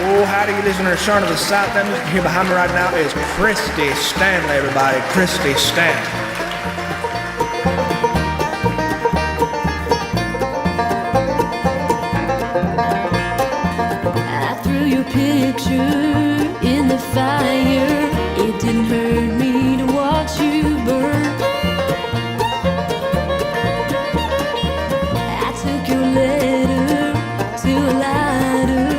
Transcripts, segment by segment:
Oh, howdy, you listen to the Son of the South. That music here behind me right now is Kristi Stanley, everybody. Kristi Stanley. I threw your picture in the fire. It didn't hurt me to watch you burn. I took your letter to a lighter,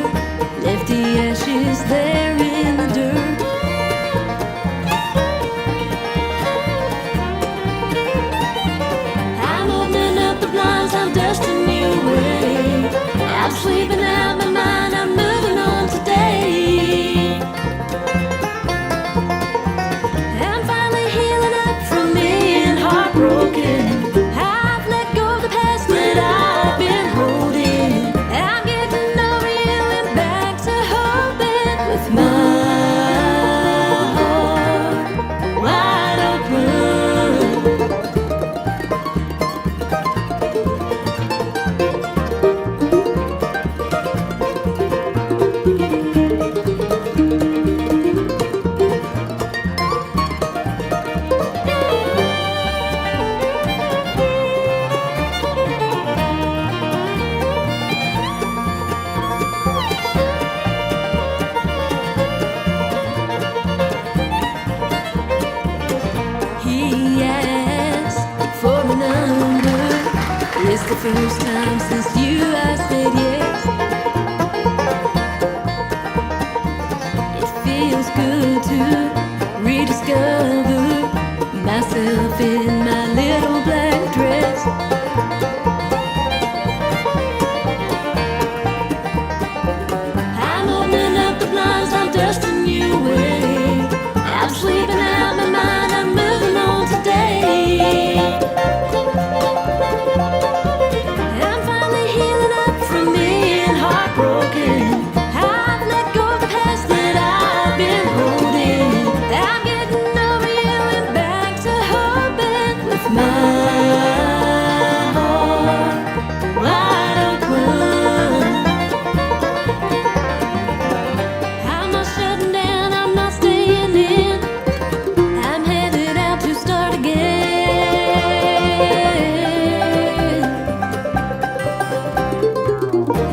left the ashes there in the dirt. I'm opening up the blinds, I'm dusting you away. I'm sleeping out my mind, I'm moving on today. I'm finally healing up from being heartbroken. I've let go of the past that I've been holding. I'm getting over you and back to hoping with my heart wide open. He asked for a number. It's the first time since you I said yes. It feels good to rediscover myself in my little black dress. I'm opening up the blinds, I'm dusting you away. I'm sleeping out my mind, I'm moving on today. I'm finally healing up from being heartbroken. I've let go of the past that I've been holding. I'm getting over you and back to hoping with my heart wide open. I'm not shutting down, I'm not staying in. I'm headed out to start again.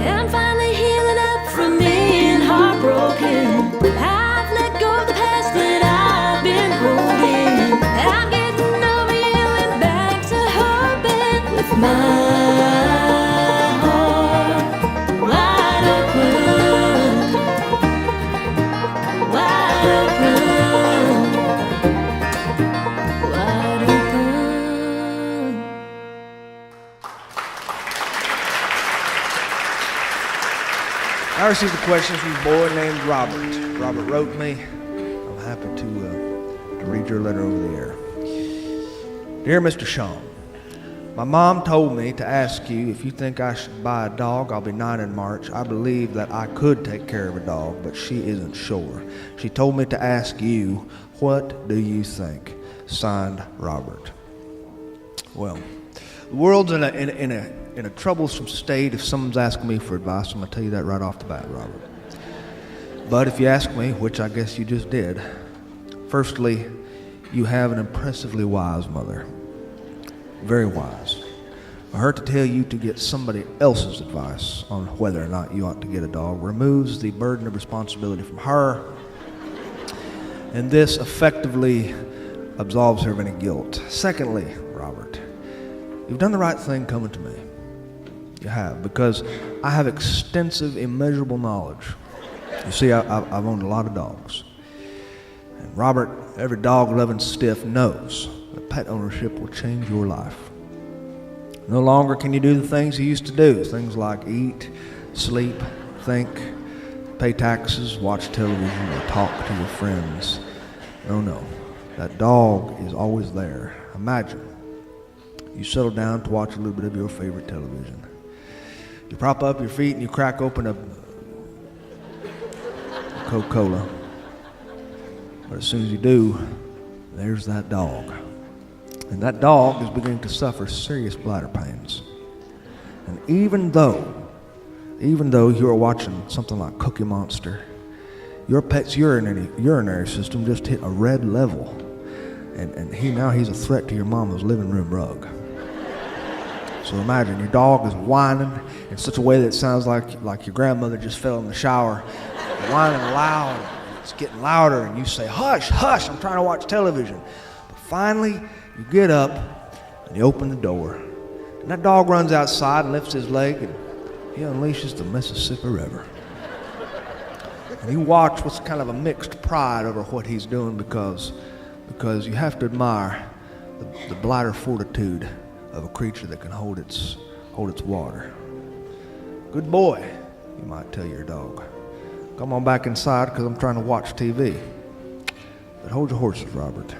I'm finally healing up from being heartbroken. I've let go of the past that I've been holding. I'm getting over you and back to hoping with my heart wide open. Wide open. Wide open. I received a question from a boy named Robert. Robert wrote me. I'm happy to read your letter over the air. Dear Mr. Sean, my mom told me to ask you if you think I should buy a dog. I'll be 9 in March. I believe that I could take care of a dog, but she isn't sure. She told me to ask you, what do you think? Signed, Robert. Well, the world's in a troublesome state. If someone's asking me for advice, I'm going to tell you that right off the bat, Robert. But if you ask me, which I guess you just did, firstly, you have an impressively wise mother. Very wise. For her to tell you to get somebody else's advice on whether or not you ought to get a dog removes the burden of responsibility from her, and this effectively absolves her of any guilt. Secondly, Robert, you've done the right thing coming to me. You have, because I have extensive, immeasurable knowledge. You see, I've owned a lot of dogs. And Robert, every dog-loving stiff knows that pet ownership will change your life. No longer can you do the things you used to do, things like eat, sleep, think, pay taxes, watch television, or talk to your friends. No. That dog is always there. Imagine you settle down to watch a little bit of your favorite television. You prop up your feet and you crack open a Coca-Cola. But as soon as you do, there's that dog. And that dog is beginning to suffer serious bladder pains. And even though even though you are watching something like Cookie Monster, your pet's urinary system just hit a red level, and he's a threat to your mama's living room rug. So imagine your dog is whining in such a way that it sounds like your grandmother just fell in the shower, whining loud. It's getting louder, and you say, "Hush, hush, I'm trying to watch television." But finally, you get up and you open the door, and that dog runs outside and lifts his leg, and he unleashes the Mississippi River. And you watch with kind of a mixed pride over what he's doing because you have to admire the bladder fortitude of a creature that can hold its water. "Good boy," you might tell your dog. "Come on back inside because I'm trying to watch TV." But hold your horses, Robert.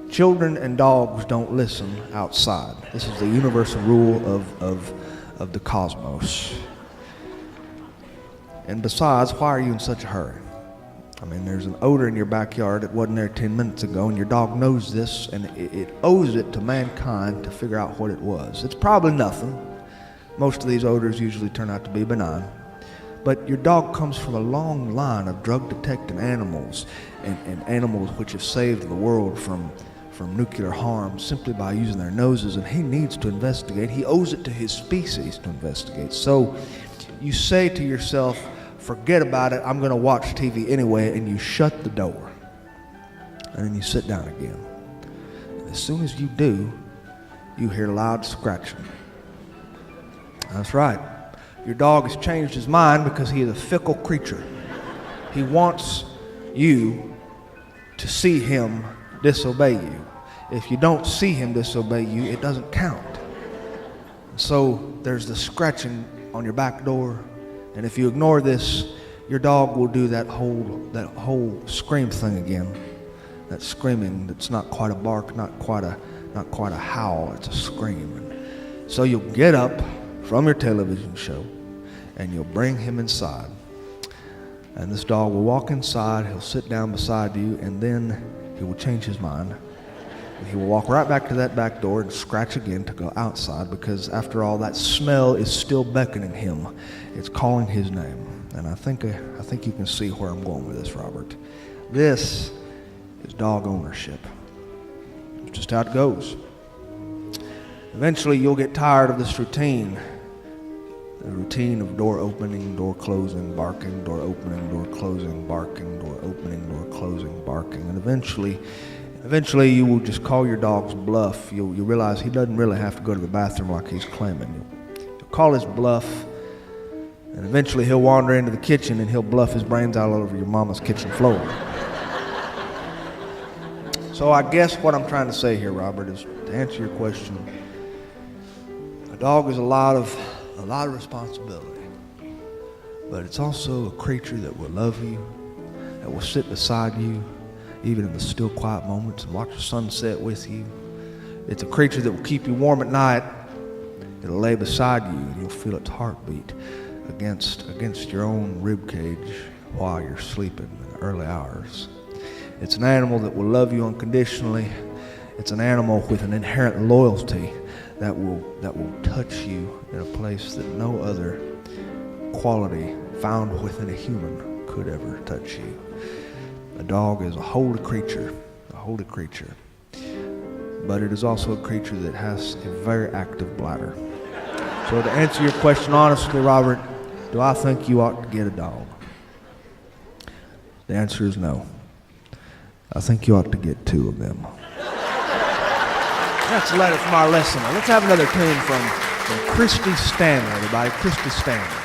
Children and dogs don't listen outside. This is the universal rule of the cosmos. And besides, why are you in such a hurry? I mean, there's an odor in your backyard that wasn't there 10 minutes ago, and your dog knows this, and it owes it to mankind to figure out what it was. It's probably nothing. Most of these odors usually turn out to be benign. But your dog comes from a long line of drug-detecting animals, and animals which have saved the world from nuclear harm simply by using their noses, and he needs to investigate. He owes it to his species to investigate. So you say to yourself, "Forget about it, I'm going to watch TV anyway," and you shut the door. And then you sit down again. And as soon as you do, you hear loud scratching. That's right. Your dog has changed his mind because he is a fickle creature. He wants you to see him disobey you. If you don't see him disobey you, it doesn't count. So there's the scratching on your back door, and if you ignore this, your dog will do that whole scream thing again. That screaming that's not quite a bark, not quite a howl, it's a scream. So you'll get up from your television show and you'll bring him inside. And this dog will walk inside, he'll sit down beside you, and then he will change his mind. And he will walk right back to that back door and scratch again to go outside, because after all, that smell is still beckoning him. It's calling his name. And I think you can see where I'm going with this, Robert. This is dog ownership. It's just how it goes. Eventually, you'll get tired of this routine. The routine of door opening, door closing, barking, door opening, door closing, barking, door opening, door closing, barking. And eventually you will just call your dog's bluff. You'll realize he doesn't really have to go to the bathroom like he's claiming. You'll call his bluff, and eventually he'll wander into the kitchen and he'll bluff his brains all over your mama's kitchen floor. So I guess what I'm trying to say here, Robert, is to answer your question, a dog is a lot of responsibility, but it's also a creature that will love you, that will sit beside you, even in the still quiet moments, and watch the sunset with you. It's a creature that will keep you warm at night. It'll lay beside you, and you'll feel its heartbeat against your own rib cage while you're sleeping in the early hours. It's an animal that will love you unconditionally. It's an animal with an inherent loyalty that will touch you in a place that no other quality found within a human could ever touch you. A dog is a holy creature, but it is also a creature that has a very active bladder. So to answer your question honestly, Robert, do I think you ought to get a dog? The answer is no. I think you ought to get 2 of them. That's a letter from our listener. Let's have another tune from Kristi Stanley, everybody. Kristi Stanley.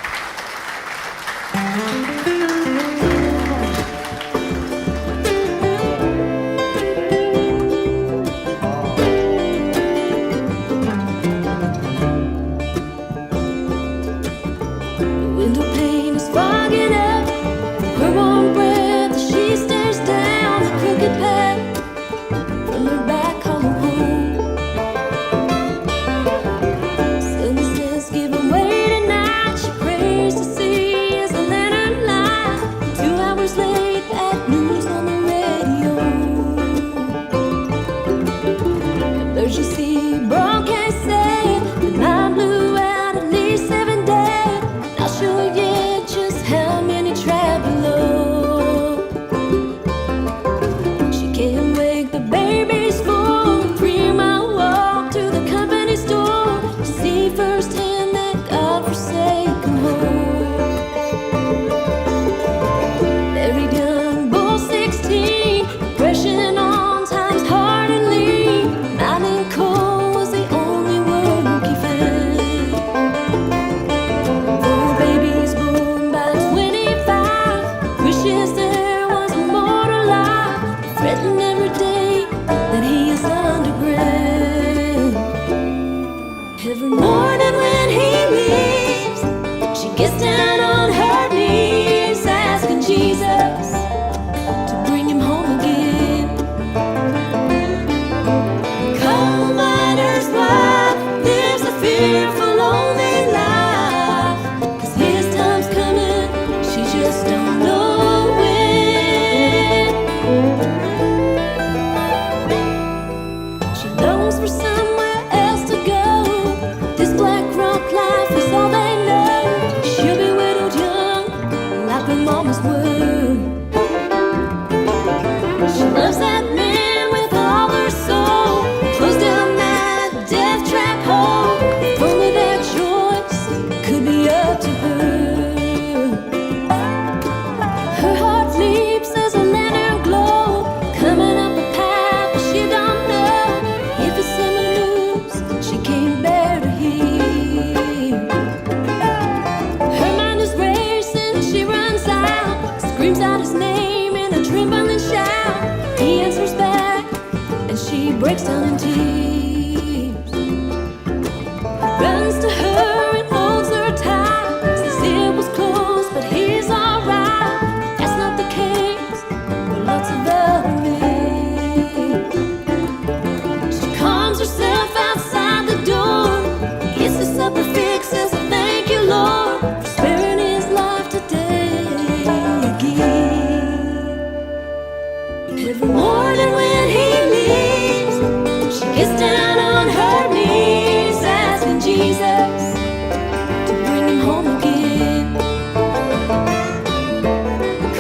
Give away tonight, she prays to see as the lantern light. sure yet just how many travel below. She can't wake the babies for a 3-mile walk to the company store to see firsthand that God-forsaken home. Married young bull 16, depression on times hard and lean. Night and cold was the only work he found. 4 babies born by 25, wishes there was a more to life. Fretting every day that he is underground. Every morning when he leaves, she gets down on her knees, asking Jesus to bring him home again. Coal miner's wife lives a fearful, lonely life, 'cause his time's coming, she just don't know when. She longs for somewhere else to go. This black rock life is all they know. She'll be widowed young, like her mama's were. She loves that man with all her soul. Close down that death trap hole. If only that choice could be up to her. Her heart leaps as a lantern glow, coming up a path but she don't know if it's summer news she can't bear to hear. Her mind is racing, she runs out, screams out his name in a trembling shout. He answers back, and she breaks down in tears. Runs to her and holds her tight, says it was close, but he's alright. That's not the case for lots of other men. She calms herself outside the door, gets the supper fixed, says thank you, Lord, for sparing his life today again. Every morning when he leaves, she gets down on her knees, asking Jesus to bring him home again.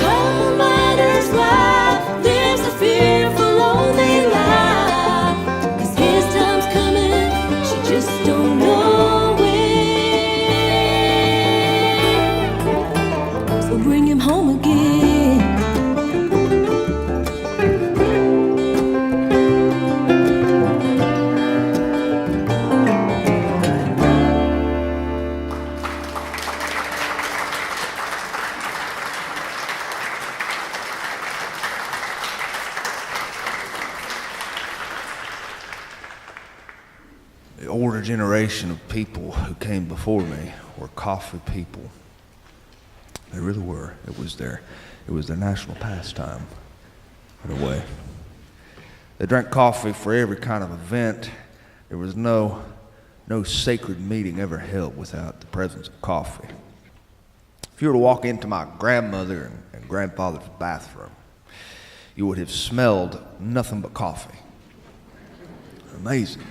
Coal miner's wife lives a fearful, lonely life, 'cause his time's coming, she just don't know when. So bring him home again. The older generation of people who came before me were coffee people. They really were. It was their national pastime, in a way. They drank coffee for every kind of event. There was no sacred meeting ever held without the presence of coffee. If you were to walk into my grandmother and grandfather's bathroom, you would have smelled nothing but coffee. Amazing.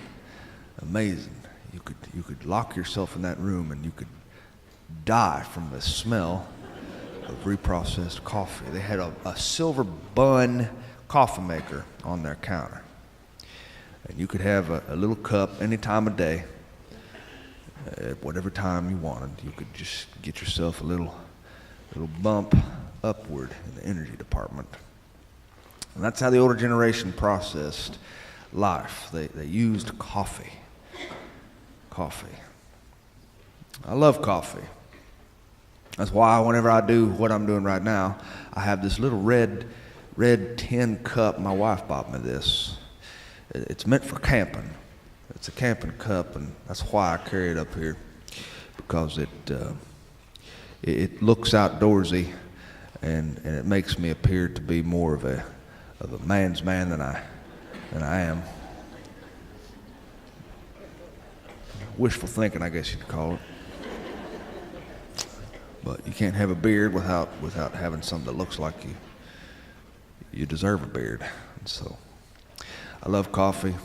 You could lock yourself in that room and you could die from the smell of reprocessed coffee. They had a silver bun coffee maker on their counter, and you could have a little cup any time of day, at whatever time you wanted. You could just get yourself a little bump upward in the energy department. And that's how the older generation processed life. They used coffee. I love coffee. That's why whenever I do what I'm doing right now, I have this little red tin cup. My wife bought me this. It's meant for camping. It's a camping cup, and that's why I carry it up here, because it looks outdoorsy, and it makes me appear to be more of a man's man than I am. Wishful thinking, I guess you'd call it. But you can't have a beard without having something that looks like you deserve a beard. And so I love coffee.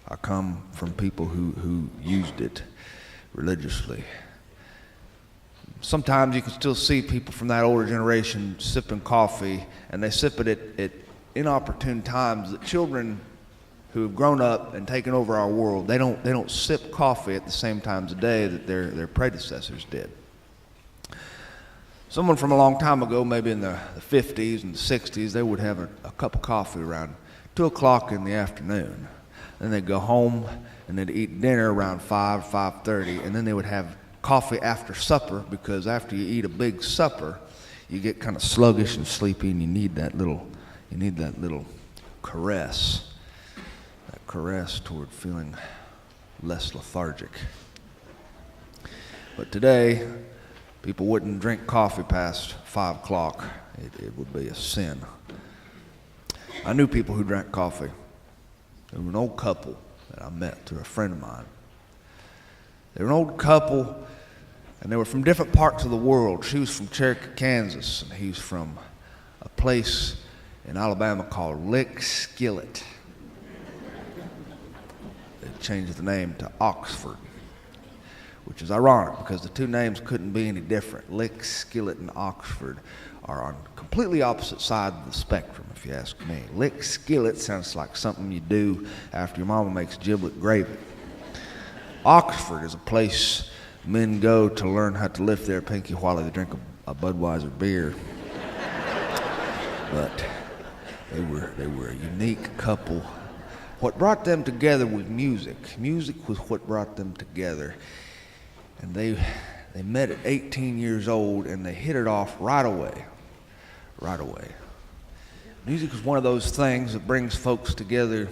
I come from people who used it religiously. sometimes you can still see people from that older generation sipping coffee, and they sip it at inopportune times. That children who have grown up and taken over our world, they don't sip coffee at the same times of day that their predecessors did. Someone from a long time ago, maybe in the 50s and the 60s, they would have a cup of coffee around 2 o'clock in the afternoon. Then they'd go home and they'd eat dinner around 5:30, and then they would have coffee after supper, because after you eat a big supper, you get kind of sluggish and sleepy, and you need that little caress, that caress toward feeling less lethargic. But today, people wouldn't drink coffee past 5 o'clock. It would be a sin. I knew people who drank coffee. There was an old couple that I met through a friend of mine. They were an old couple, and they were from different parts of the world. She was from Cherokee, Kansas, and he's from a place in Alabama called Lick Skillet. They changed the name to Oxford, which is ironic because the two names couldn't be any different. Lick Skillet and Oxford are on completely opposite sides of the spectrum, if you ask me. Lick Skillet sounds like something you do after your mama makes giblet gravy. Oxford is a place men go to learn how to lift their pinky while they drink a Budweiser beer. But they were a unique couple. What brought them together was music. Music was what brought them together. And they met at 18 years old, and they hit it off right away. Right away. Music is one of those things that brings folks together.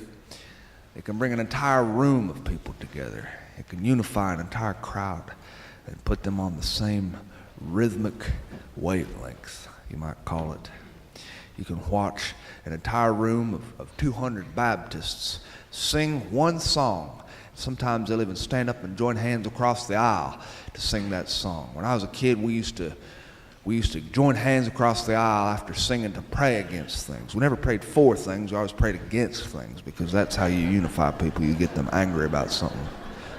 It can bring an entire room of people together. It can unify an entire crowd and put them on the same rhythmic wavelength, you might call it. You can watch an entire room of 200 Baptists sing one song. Sometimes they'll even stand up and join hands across the aisle to sing that song. When I was a kid, we used to join hands across the aisle after singing to pray against things. We never prayed for things, we always prayed against things, because that's how you unify people. You get them angry about something.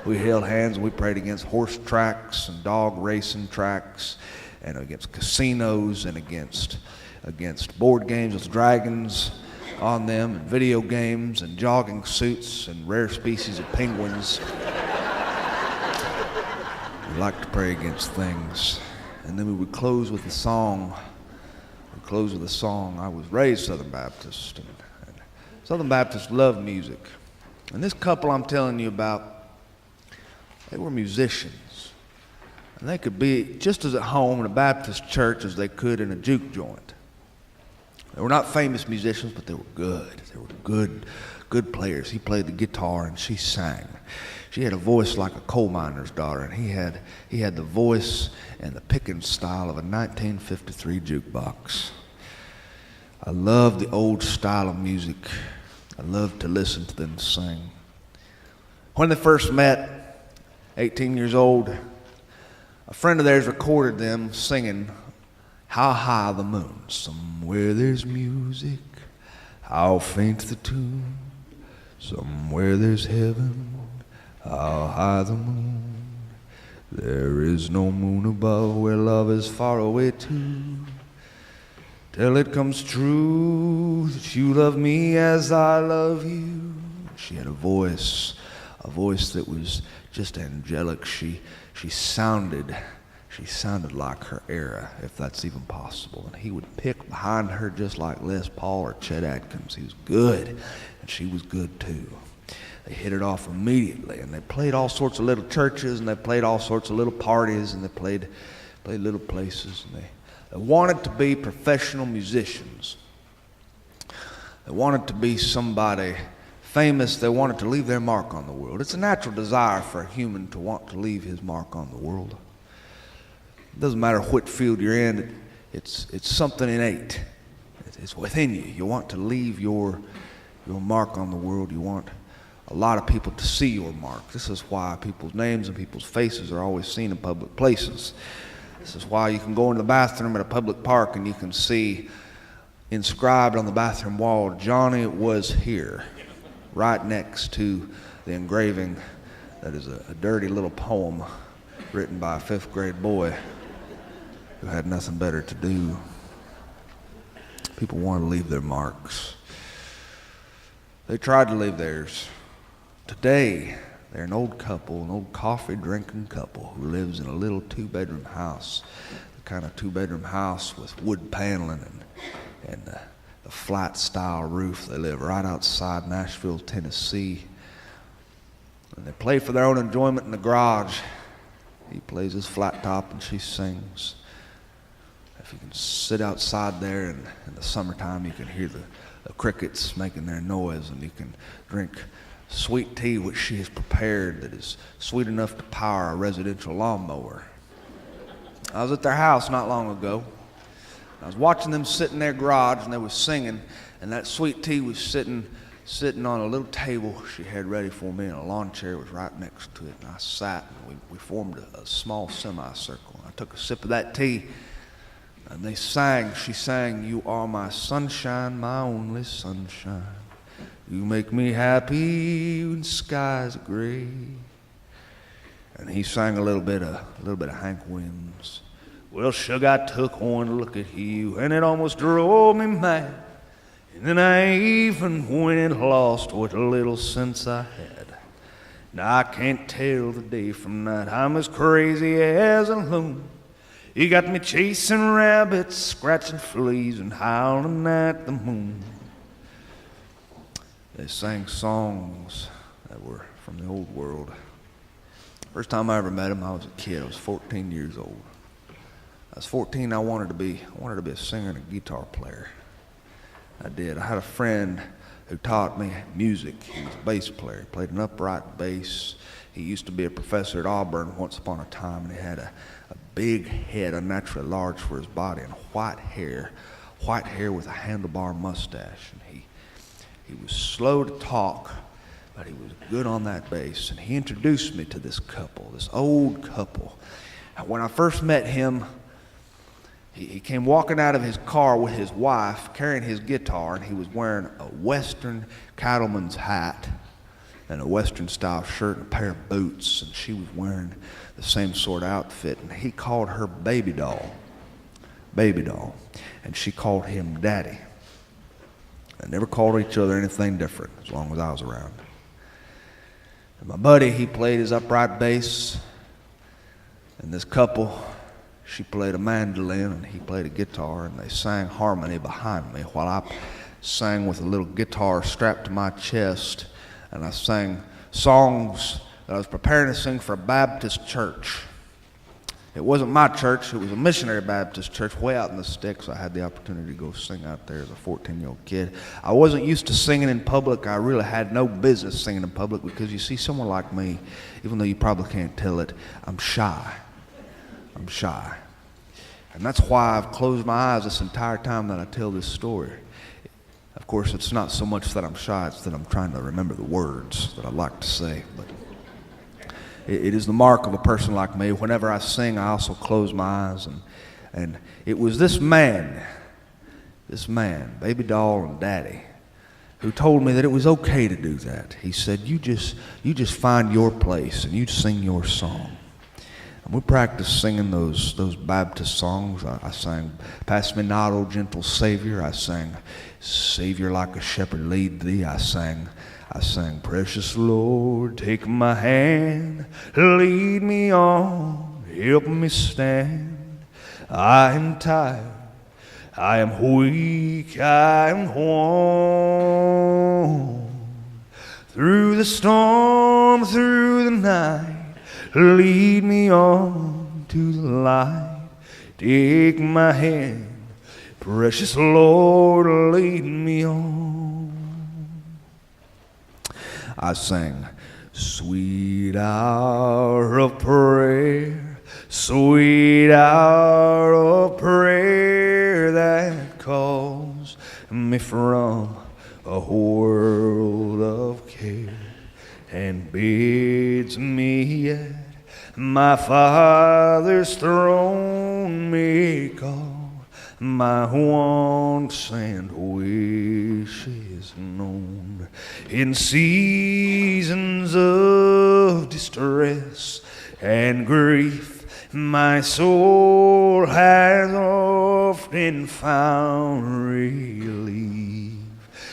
We held hands and we prayed against horse tracks and dog racing tracks, and against casinos, and against board games with dragons on them, and video games and jogging suits and rare species of penguins. We like to pray against things. And then we would close with a song. I was raised Southern Baptist, and Southern Baptists love music. And this couple I'm telling you about, they were musicians. And they could be just as at home in a Baptist church as they could in a juke joint. They were not famous musicians, but they were good. They were good players. He played the guitar and she sang. She had a voice like a coal miner's daughter, and he had the voice and the picking style of a 1953 jukebox. I love the old style of music. I love to listen to them sing. When they first met, 18 years old, a friend of theirs recorded them singing "How High the Moon." Somewhere there's music, how faint the tune. Somewhere there's heaven, how high the moon. There is no moon above where love is far away too. Till it comes true that you love me as I love you. She had a voice that was just angelic. She sounded like her era, if that's even possible. And he would pick behind her just like Les Paul or Chet Atkins. He was good, and she was good too. They hit it off immediately, and they played all sorts of little churches, and they played all sorts of little parties, and they played little places, and they wanted to be professional musicians. They wanted to be somebody famous. They wanted to leave their mark on the world. It's a natural desire for a human to want to leave his mark on the world. It doesn't matter what field you're in, it's something innate. It's within you. You want to leave your mark on the world. You want a lot of people to see your mark. This is why people's names and people's faces are always seen in public places. This is why you can go into the bathroom at a public park and you can see inscribed on the bathroom wall, "Johnny was here," right next to the engraving that is a dirty little poem written by a 5th grade boy who had nothing better to do. People want to leave their marks. They tried to leave theirs. Today, they're an old couple, an old coffee-drinking couple who lives in a little two-bedroom house, the kind of two-bedroom house with wood paneling and the flat-style roof. They live right outside Nashville, Tennessee. And they play for their own enjoyment in the garage. He plays his flat top and she sings. If you can sit outside there in the summertime, you can hear the crickets making their noise, and you can drink sweet tea which she has prepared that is sweet enough to power a residential lawnmower. I was at their house not long ago. I was watching them sit in their garage, and they were singing, and that sweet tea was sitting on a little table she had ready for me, and a lawn chair was right next to it. And I sat, and we formed a small semicircle. I took a sip of that tea, and she sang, "You are my sunshine, my only sunshine. You make me happy when skies are gray." And he sang a little bit of Hank Williams. "Well, sugar, I took one look at you, and it almost drove me mad. And then I even went and lost what little sense I had. Now I can't tell the day from night. I'm as crazy as a loon. You got me chasing rabbits, scratching fleas, and howling at the moon." They sang songs that were from the old world. First time I ever met him, I was a kid. I was 14 years old. I was 14. I wanted to be a singer and a guitar player. I did. I had a friend who taught me music. He was a bass player. He played an upright bass. He used to be a professor at Auburn once upon a time, and he had a big head, unnaturally large for his body, and white hair with a handlebar mustache. And he was slow to talk, but he was good on that bass. And he introduced me to this couple, this old couple. And when I first met him, he came walking out of his car with his wife, carrying his guitar, and he was wearing a Western cattleman's hat and a Western-style shirt and a pair of boots, and she was wearing the same sort of outfit. And he called her baby doll, and she called him daddy. They never called each other anything different as long as I was around. And my buddy, he played his upright bass, and this couple, she played a mandolin and he played a guitar, and they sang harmony behind me while I sang with a little guitar strapped to my chest, and I sang songs that I was preparing to sing for a Baptist church. It wasn't my church, it was a missionary Baptist church way out in the sticks. I had the opportunity to go sing out there as a 14-year-old kid. I wasn't used to singing in public. I really had no business singing in public because, you see, someone like me, even though you probably can't tell it, I'm shy. And that's why I've closed my eyes this entire time that I tell this story. Of course, it's not so much that I'm shy, it's that I'm trying to remember the words that I like to say. But it is the mark of a person like me. Whenever I sing, I also close my eyes. And it was this man, baby doll and daddy, who told me that it was okay to do that. He said, you just find your place and you sing your song. And we practiced singing those Baptist songs. I sang, "Pass me not, O gentle Savior." I sang, "Savior, like a shepherd lead thee." I sang, "Precious Lord, take my hand, lead me on, help me stand. I am tired, I am weak, I am worn. Through the storm, through the night, lead me on to the light. Take my hand, precious Lord, lead me on." I sang, "Sweet hour of prayer, sweet hour of prayer that calls me from a world of care and bids me at my Father's throne make all my wants and wishes known. In seasons of distress and grief My soul has often found relief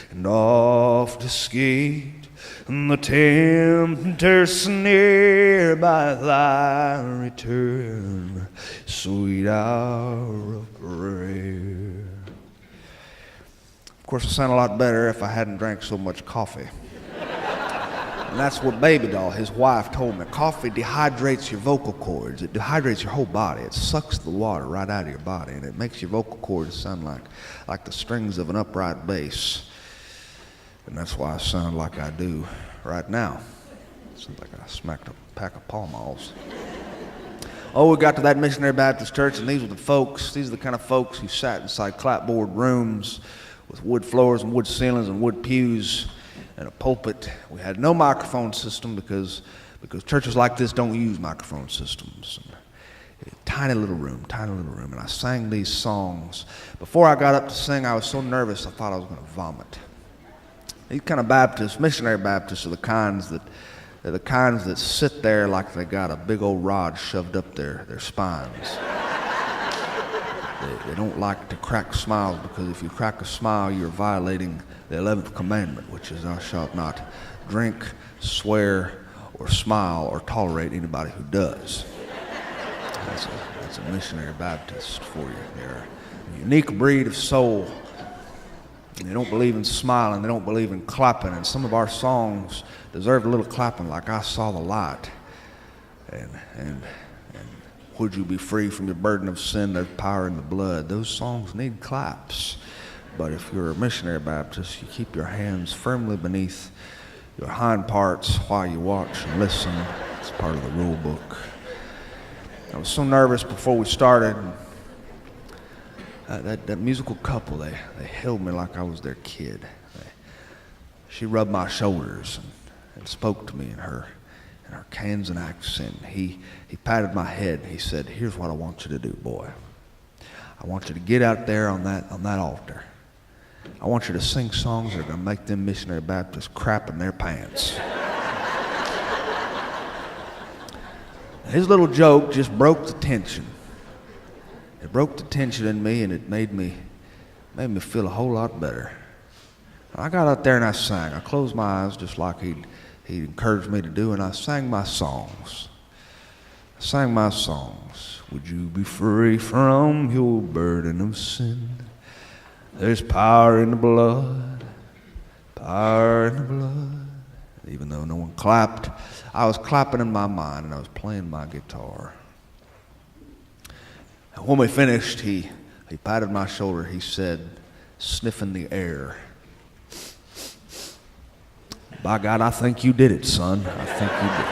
and oft escaped the tempter's snare by thy return, sweet hour of prayer. Of course, it sounded a lot better if I hadn't drank so much coffee. And that's what Baby Doll, his wife, told me. Coffee dehydrates your vocal cords. It dehydrates your whole body. It sucks the water right out of your body, and it makes your vocal cords sound like the strings of an upright bass. And that's why I sound like I do right now. It sounds like I smacked a pack of Pall Malls. Oh, we got to that missionary Baptist church, and these are the kind of folks who sat inside clapboard rooms with wood floors and wood ceilings and wood pews and a pulpit. We had no microphone system because churches like this don't use microphone systems. And tiny little room, and I sang these songs. Before I got up to sing, I was so nervous I thought I was going to vomit. These kind of Baptists, missionary Baptists, are the kinds that sit there like they got a big old rod shoved up their spines. They don't like to crack smiles, because if you crack a smile, you're violating the 11th commandment, which is thou shalt not drink, swear, or smile, or tolerate anybody who does. That's a missionary Baptist for you. They're a unique breed of soul. They don't believe in smiling. They don't believe in clapping. And some of our songs deserve a little clapping, like I Saw the Light. And Would You Be Free from Your Burden of Sin, There's Power in the Blood. Those songs need claps. But if you're a missionary Baptist, you keep your hands firmly beneath your hind parts while you watch and listen. It's part of the rule book. I was so nervous before we started. That musical couple, they held me like I was their kid. She rubbed my shoulders and spoke to me in her Kansan accent. He patted my head. He said, "Here's what I want you to do, boy. I want you to get out there on that altar. I want you to sing songs that are going to make them missionary Baptists crap in their pants." His little joke just broke the tension. It broke the tension in me, and it made me feel a whole lot better. I got out there and I sang. I closed my eyes just like he'd encouraged me to do, and I sang my songs. Would you be free from your burden of sin? There's power in the blood, power in the blood. Even though no one clapped, I was clapping in my mind, and I was playing my guitar. And when we finished, he patted my shoulder. He said, sniffing the air, "By God, I think you did it, son. I think you did it."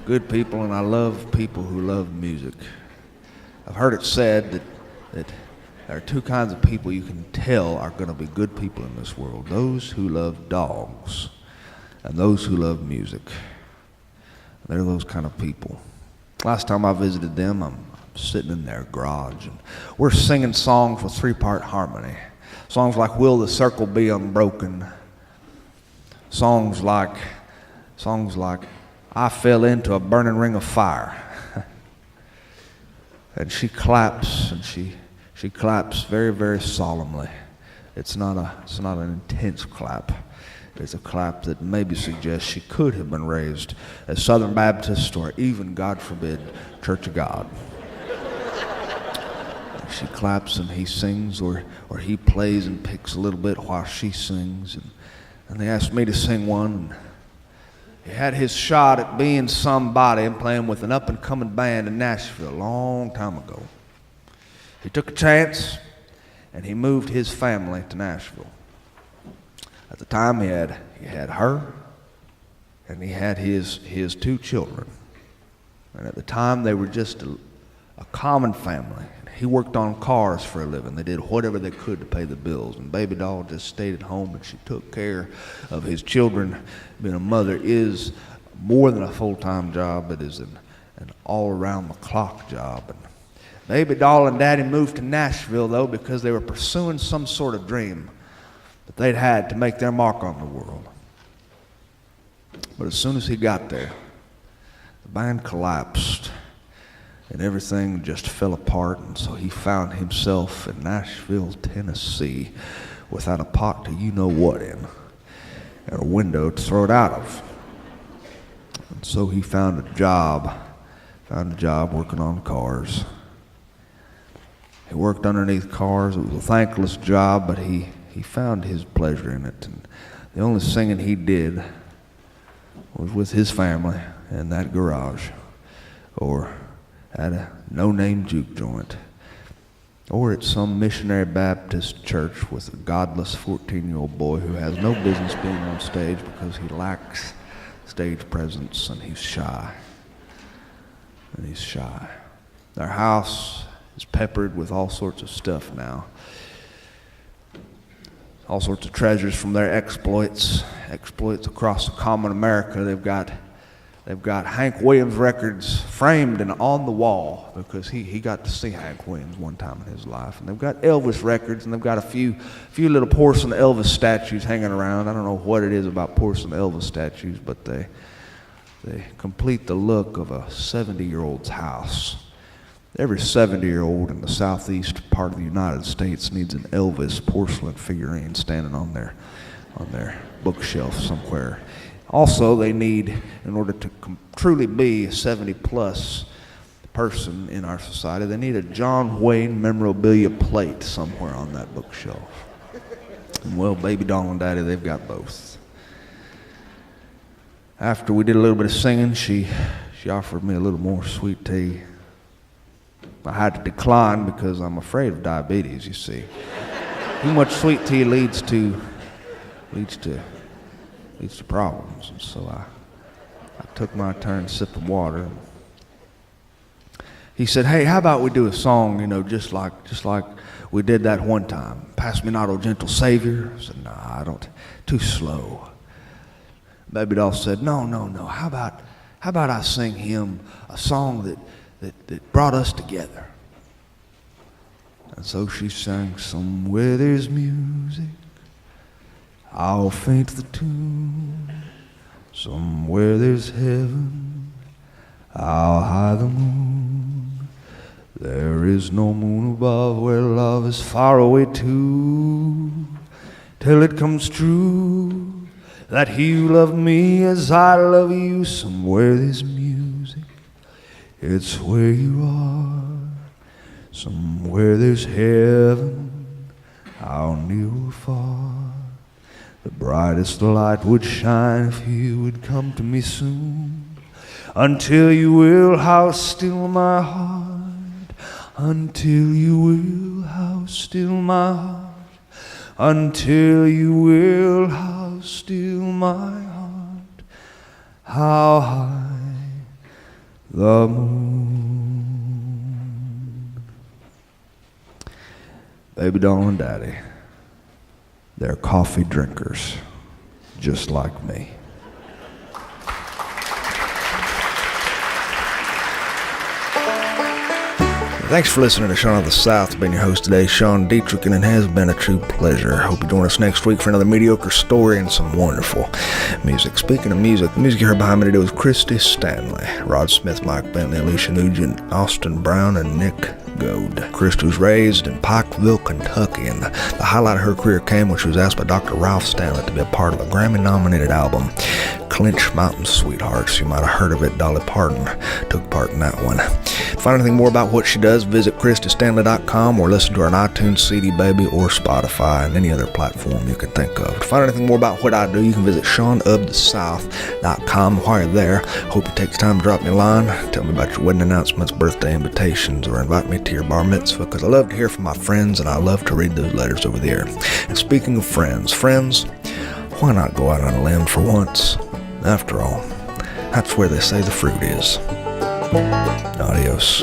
Good people, and I love people who love music. I've heard it said that there are two kinds of people you can tell are going to be good people in this world: those who love dogs and those who love music. They're those kind of people. Last time I visited them, I'm sitting in their garage, and we're singing songs with three-part harmony. Songs like "Will the Circle Be Unbroken?" Songs like "I Fell Into a Burning Ring of Fire." And she claps, and she claps very, very solemnly. It's not an intense clap. It's a clap that maybe suggests she could have been raised as Southern Baptist, or even, God forbid, Church of God. She claps and he sings, or he plays and picks a little bit while she sings. And they asked me to sing one. And he had his shot at being somebody and playing with an up-and-coming band in Nashville a long time ago. He took a chance, and he moved his family to Nashville. At the time, he had her, and he had his two children. And at the time, they were just a common family. He worked on cars for a living. They did whatever they could to pay the bills. And Baby Doll just stayed at home, and she took care of his children. Being a mother is more than a full-time job. It is an all-around-the-clock job. And Baby Doll and Daddy moved to Nashville, though, because they were pursuing some sort of dream that they'd had to make their mark on the world. But as soon as he got there, the band collapsed and everything just fell apart, and so he found himself in Nashville, Tennessee, without a pot to you-know-what in, and a window to throw it out of. And so he found a job working on cars. He worked underneath cars. It was a thankless job, but he found his pleasure in it. And the only singing he did was with his family in that garage, or at a no-name juke joint, or at some missionary Baptist church with a godless 14-year-old boy who has no business being on stage because he lacks stage presence and he's shy. Their house is peppered with all sorts of stuff now. All sorts of treasures from their exploits across the common America. They've got Hank Williams records framed and on the wall because he got to see Hank Williams one time in his life. And they've got Elvis records, and they've got a few little porcelain Elvis statues hanging around. I don't know what it is about porcelain Elvis statues, but they complete the look of a 70-year-old's house. Every 70-year-old in the southeast part of the United States needs an Elvis porcelain figurine standing on their bookshelf somewhere. Also, they need, in order to truly be a 70-plus person in our society, they need a John Wayne memorabilia plate somewhere on that bookshelf. And well, baby doll and daddy, they've got both. After we did a little bit of singing, she offered me a little more sweet tea. I had to decline because I'm afraid of diabetes, you see. Too much sweet tea leads to problems. And so I took my turn sipping water. He said, "Hey, how about we do a song, just like we did that one time? Pass me not, O gentle Savior." I said, "Nah, I don't. Too slow." Baby doll said, No. How about I sing him a song that brought us together?" And so she sang, "Somewhere there's music, I'll faint the tune. Somewhere there's heaven, I'll hide the moon. There is no moon above where love is far away too, till it comes true that he who loved me as I love you. Somewhere there's music, it's where you are. Somewhere there's heaven, how near or far. The brightest light would shine if you would come to me soon. Until you will, how still my heart. Until you will, how still my heart. Until you will, how still my heart. How high the moon. Baby doll and daddy, they're coffee drinkers, just like me. Thanks for listening to Sean of the South. I've been your host today, Sean Dietrich, and it has been a true pleasure. Hope you join us next week for another mediocre story and some wonderful music. Speaking of music, the music you heard behind me today was Kristi Stanley, Rod Smith, Mike Bentley, Alicia Nugent, Austin Brown, and Nick Goad. Kristi was raised in Pikeville, Kentucky, and the highlight of her career came when she was asked by Dr. Ralph Stanley to be a part of a Grammy-nominated album, Clinch Mountain Sweethearts. You might have heard of it. Dolly Parton took part in that one. To find anything more about what she does, visit KristiStanley.com or listen to her on iTunes, CD Baby, or Spotify, and any other platform you can think of. To find anything more about what I do, you can visit SeanoftheSouth.com. While you're there, hope you take the time to drop me a line, tell me about your wedding announcements, birthday invitations, or invite me to your bar mitzvah, because I love to hear from my friends and I love to read those letters over the air. And speaking of friends, why not go out on a limb for once? After all, that's where they say the fruit is. Adios.